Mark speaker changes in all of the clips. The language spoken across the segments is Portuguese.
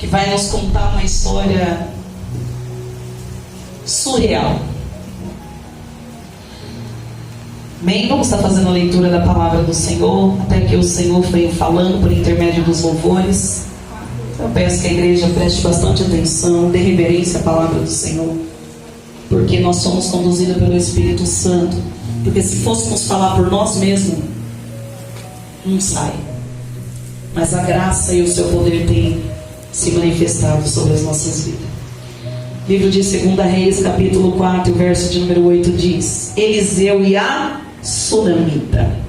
Speaker 1: que vai nos contar uma história surreal. Bem, vamos estar fazendo a leitura da palavra do Senhor, até que o Senhor veio falando por intermédio dos louvores. Eu peço que a igreja preste bastante atenção, dê reverência à palavra do Senhor, porque nós somos conduzidos pelo Espírito Santo. Porque se fôssemos falar por nós mesmos, não sai. Mas a graça e o seu poder têm se manifestado sobre as nossas vidas. Livro de 2 Reis, capítulo 4, verso de número 8 diz: Eliseu e a Sunamita.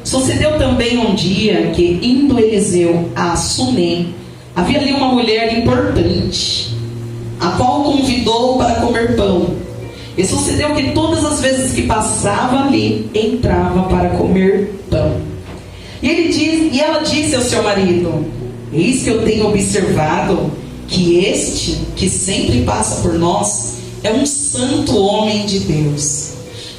Speaker 1: Sucedeu também um dia que, indo Eliseu a Sunem, havia ali uma mulher importante, a qual o convidou para comer pão. E sucedeu que todas as vezes que passava ali, entrava para comer pão. E ela disse ao seu marido: Eis que eu tenho observado que este, que sempre passa por nós, é um santo homem de Deus.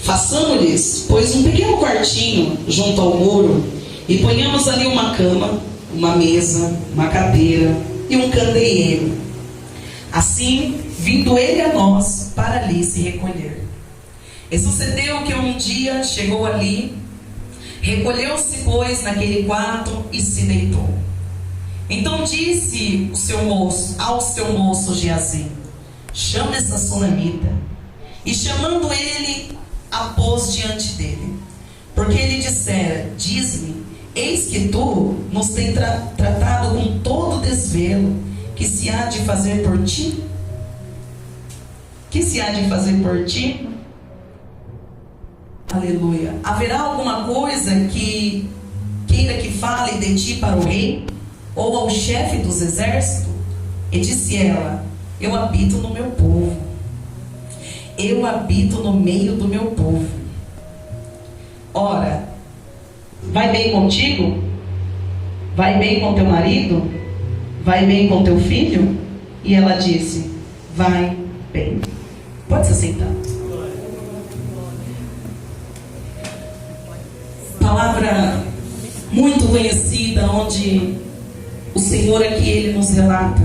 Speaker 1: Façamos-lhes, pois, um pequeno quartinho junto ao muro, e ponhamos ali uma cama, uma mesa, uma cadeira e um candeeiro. Assim, vindo ele a nós, para ali se recolher. E sucedeu que um dia chegou ali, recolheu-se, pois, naquele quarto e se deitou. Então disse ao seu moço Geazi: Chama essa sunamita. E chamando ele, a pôs diante dele. Porque ele dissera: Diz-me, eis que tu nos tem tratado com todo desvelo. Que se há de fazer por ti? Que se há de fazer por ti? Aleluia. Haverá alguma coisa que queira que fale de ti para o rei, ou ao chefe dos exércitos? E disse ela: Eu habito no meu povo. Eu habito no meio do meu povo. Ora, vai bem contigo? Vai bem com teu marido? Vai bem com teu filho? E ela disse: Vai bem. Pode se sentar. Palavra muito conhecida, onde o Senhor aqui, Ele nos relata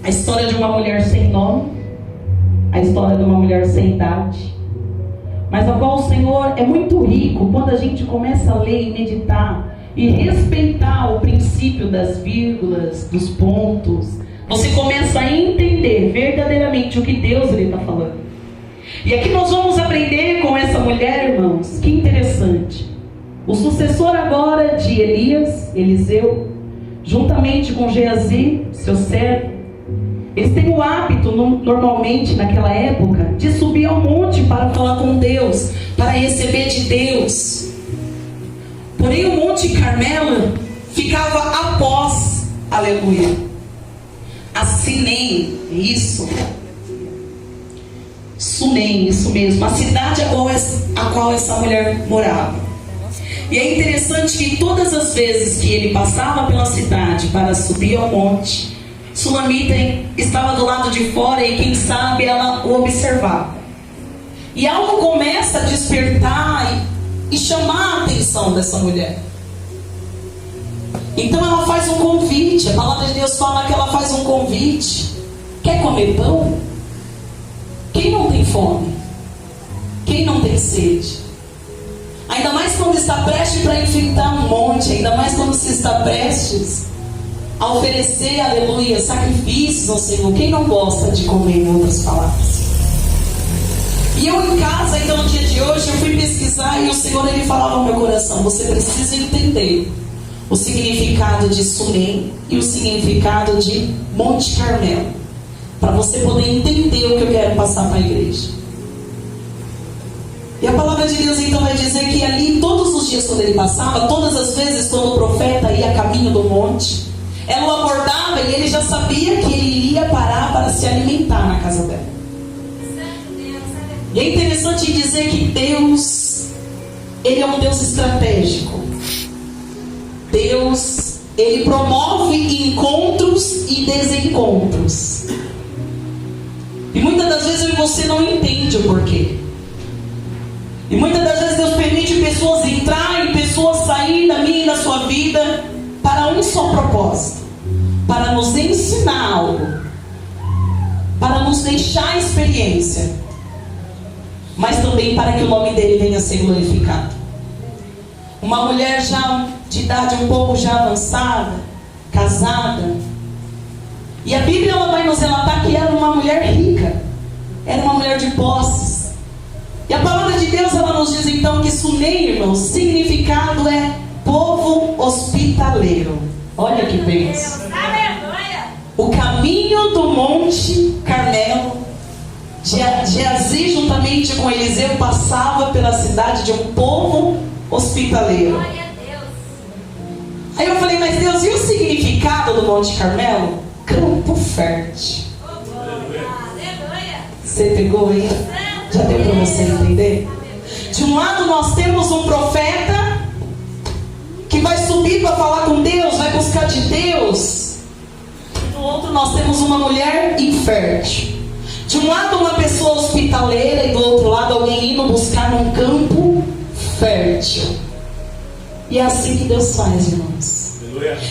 Speaker 1: a história de uma mulher sem nome, a história de uma mulher sem idade, mas a qual o Senhor é muito rico quando a gente começa a ler e meditar e respeitar o princípio das vírgulas, dos pontos. Você começa a entender verdadeiramente o que Deus está falando. E aqui nós vamos aprender com essa mulher, irmãos. Que interessante. O sucessor agora de Elias, Eliseu, juntamente com Geazi, seu servo, eles têm o hábito, normalmente naquela época, de subir ao monte para falar com Deus, para receber de Deus. Porém o Monte Carmelo ficava após, aleluia, a Sinem, isso, Sunem, isso mesmo, a cidade a qual essa mulher morava. E é interessante que todas as vezes que ele passava pela cidade para subir ao monte, Sunamita estava do lado de fora e quem sabe ela o observava. E algo começa a despertar e chamar a atenção dessa mulher. Então ela faz um convite. A palavra de Deus fala que ela faz um convite. Quer comer pão? Quem não tem fome? Quem não tem sede? Ainda mais quando está prestes para enfrentar um monte, ainda mais quando se está prestes a oferecer, aleluia, sacrifícios ao Senhor. Quem não gosta de comer, em outras palavras? E eu em casa, então no dia de hoje, eu fui pesquisar e o Senhor, Ele falava ao meu coração: você precisa entender o significado de Sunem e o significado de Monte Carmelo, para você poder entender o que eu quero passar para a igreja. E a palavra de Deus então vai dizer que ali, todos os dias quando ele passava, todas as vezes quando o profeta ia a caminho do monte, ela o abordava e ele já sabia que ele iria parar para se alimentar na casa dela. E é interessante dizer que Deus, Ele é um Deus estratégico. Deus, Ele promove encontros e desencontros. E muitas das vezes eu e você não entende o porquê. E muitas das vezes Deus permite pessoas entrarem, pessoas saírem da minha e da sua vida para um só propósito. para nos ensinar algo, para nos deixar a experiência, mas também para que o nome dele venha a ser glorificado. Uma mulher já de idade um pouco já avançada, casada, e a Bíblia ela vai nos relatar que era uma mulher rica, era uma mulher de posses. E a palavra de Deus ela nos diz então que Sunem, irmãos, significado é povo hospitaleiro. Olha que bênção. O caminho do Monte Carmelo, Geazi juntamente com Eliseu passava pela cidade de um povo hospitaleiro. Aí eu falei, mas Deus, e o significado do Monte Carmelo? Campo fértil. Você pegou aí? Já deu para você entender? De um lado nós temos um profeta que vai subir para falar com Deus, vai buscar de Deus. Do outro nós temos uma mulher infértil. De um lado uma pessoa hospitaleira e do outro lado alguém indo buscar num campo fértil. E é assim que Deus faz, irmãos.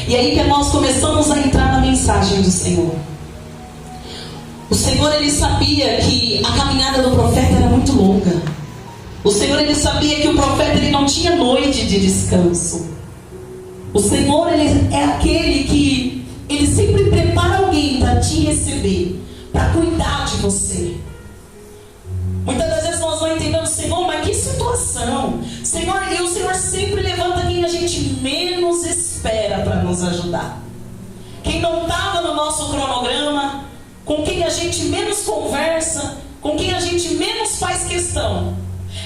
Speaker 1: E aí que nós começamos a entrar na mensagem do Senhor. O Senhor ele sabia que a caminhada do profeta era muito longa. O Senhor ele sabia que o profeta ele não tinha noite de descanso. O Senhor ele é aquele que ele sempre prepara alguém para te receber, para cuidar de você. Muitas das vezes nós não entendemos, Senhor, mas que situação, Senhor, e o Senhor sempre levanta quem a gente menos espera para nos ajudar. Quem não estava no nosso cronograma, com quem a gente menos conversa, com quem a gente menos faz questão.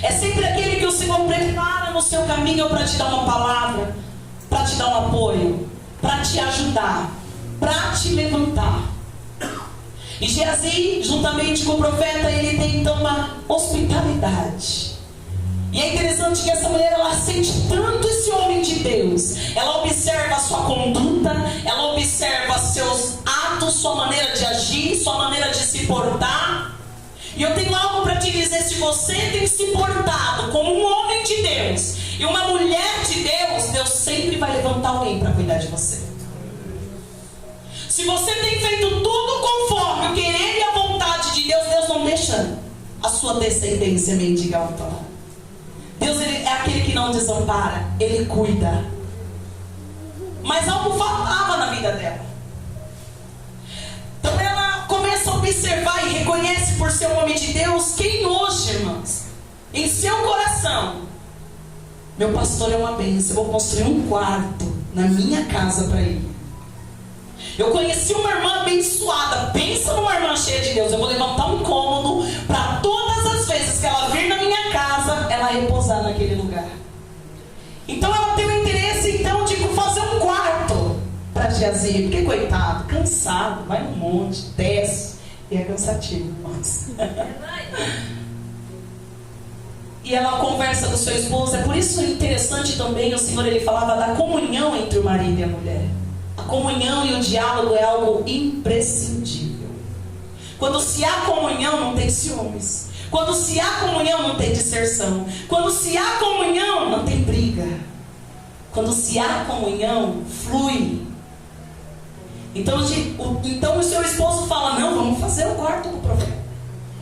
Speaker 1: É sempre aquele que o Senhor prepara no seu caminho para te dar uma palavra, para te dar um apoio, para te ajudar, para te levantar. E Geazi, juntamente com o profeta, ele tem então uma hospitalidade. E é interessante que essa mulher, ela sente tanto esse homem de Deus. Ela observa a sua conduta, ela observa seus atos, sua maneira de agir, sua maneira de se portar. E eu tenho algo para te dizer: se você tem se portado como um homem de Deus e uma mulher de Deus, Deus sempre vai levantar alguém para cuidar de você. Se você tem feito tudo conforme o querer e a vontade de Deus, Deus não deixa a sua descendência mendigar o pão. Deus ele é aquele que não desampara, ele cuida. Mas algo faltava na vida dela. Então ela começa a observar e reconhece por ser um homem de Deus. Quem hoje, irmãos, em seu coração, meu pastor é uma bênção, eu vou construir um quarto na minha casa para ele. Eu conheci uma irmã abençoada. Pensa numa irmã cheia de Deus. Eu vou levantar um cômodo para todas as vezes que ela vir na minha casa, ela repousar naquele lugar. Então ela tem o interesse então de fazer um quarto para Geazi. Porque coitado, cansado, vai no monte, desce. E é cansativo, irmãos. E ela conversa com seu esposo. É por isso interessante também, o Senhor ele falava da comunhão entre o marido e a mulher. A comunhão e o diálogo é algo imprescindível. Quando se há comunhão, não tem ciúmes. Quando se há comunhão, não tem disserção. Quando se há comunhão, não tem briga. Quando se há comunhão, flui. Então o seu esposo fala: não, vamos fazer o quarto do profeta.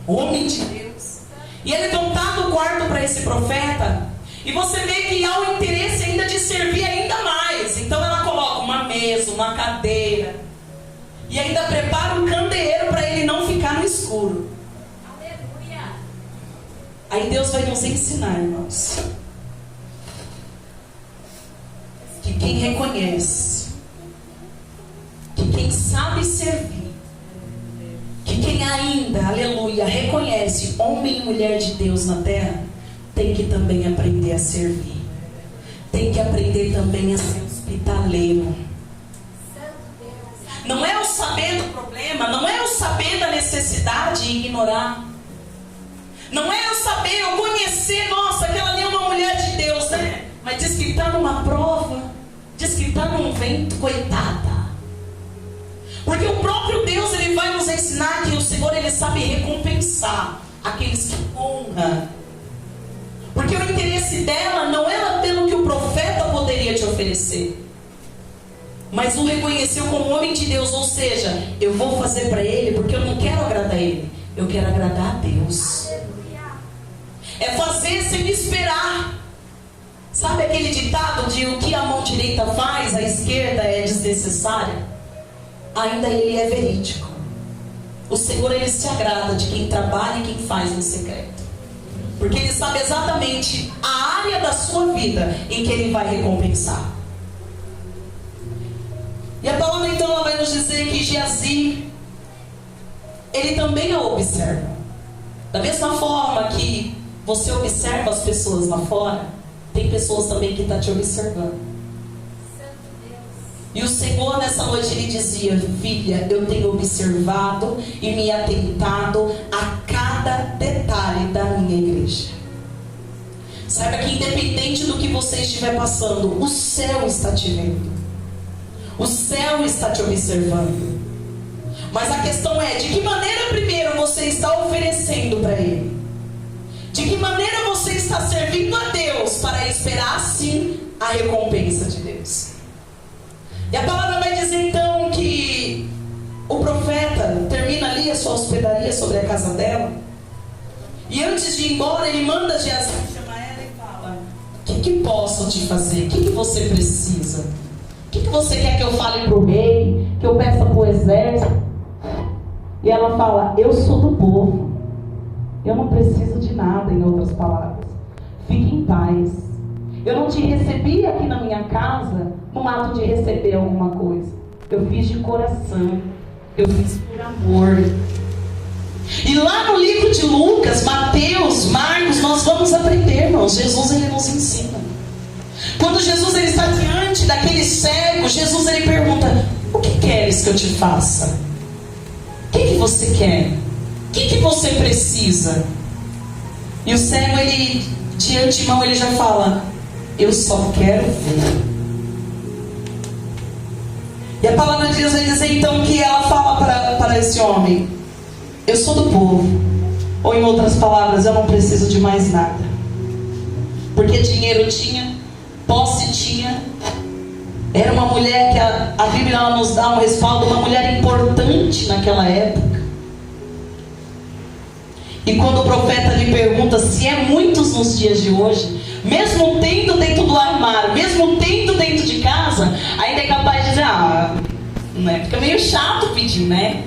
Speaker 1: Homem de Deus. E ele montado o quarto para esse profeta. E você vê que há o interesse ainda de servir ainda mais. Então ela coloca uma mesa, uma cadeira. E ainda prepara um candeeiro para ele não ficar no escuro. Aleluia. Aí Deus vai nos ensinar, irmãos, que quem reconhece, que quem sabe servir, que quem ainda, aleluia, reconhece homem e mulher de Deus na terra, tem que também aprender a servir. Tem que aprender também a ser hospitaleiro. Não é o saber do problema, não é o saber da necessidade e ignorar. Não é eu saber, eu conhecer, nossa, aquela ali é uma mulher de Deus, né? Mas diz que está numa prova, diz que está num vento, coitada. Porque o próprio Deus, ele vai nos ensinar que o Senhor, ele sabe recompensar aqueles que honram. Porque o interesse dela não era pelo que o profeta poderia te oferecer. mas o reconheceu como homem de Deus. Ou seja, eu vou fazer para ele porque eu não quero agradar ele, eu quero agradar a Deus. É fazer sem esperar. Sabe aquele ditado de o que a mão direita faz, a esquerda é desnecessária? Ainda ele é verídico. O Senhor, ele se agrada de quem trabalha e quem faz no secreto, porque ele sabe exatamente a área da sua vida em que ele vai recompensar. E a palavra então ela vai nos dizer que Geazi, ele também a observa. Da mesma forma que você observa as pessoas lá fora, tem pessoas também que estão te observando. E o Senhor nessa noite ele dizia: filha, eu tenho observado e me atentado a cada detalhe da minha igreja. Saiba que independente do que você estiver passando, o céu está te vendo, o céu está te observando. Mas a questão é, de que maneira primeiro você está oferecendo para Ele? De que maneira você está servindo a Deus para esperar sim a recompensa de Deus? E a palavra vai dizer então que o profeta termina ali a sua hospedaria sobre a casa dela, e antes de ir embora ele manda Geazi chamar ela e fala: o que posso te fazer? O que você precisa? O que você quer que eu fale para o rei? Que eu peça para o exército? E ela fala: eu sou do povo, eu não preciso de nada. Em outras palavras, fique em paz. Eu não te recebi aqui na minha casa no ato de receber alguma coisa. Eu fiz de coração, eu fiz por amor. E lá no livro de Lucas, Mateus, Marcos, nós vamos aprender, irmãos. Jesus ele nos ensina. Quando Jesus ele está diante daquele cego, Jesus ele pergunta: o que queres que eu te faça? O que você quer? O que você precisa? E o cego ele, de antemão, ele já fala: eu só quero ver. E a palavra de Deus vai dizer então que ela fala para esse homem: eu sou do povo. Ou em outras palavras, eu não preciso de mais nada. Porque dinheiro tinha, posse tinha. Era uma mulher que a Bíblia ela nos dá um respaldo, uma mulher importante naquela época. E quando o profeta lhe pergunta se é muitos nos dias de hoje, mesmo tendo dentro do armário, mesmo tendo dentro de casa, ainda é capaz de dizer: né? Fica meio chato pedir, né?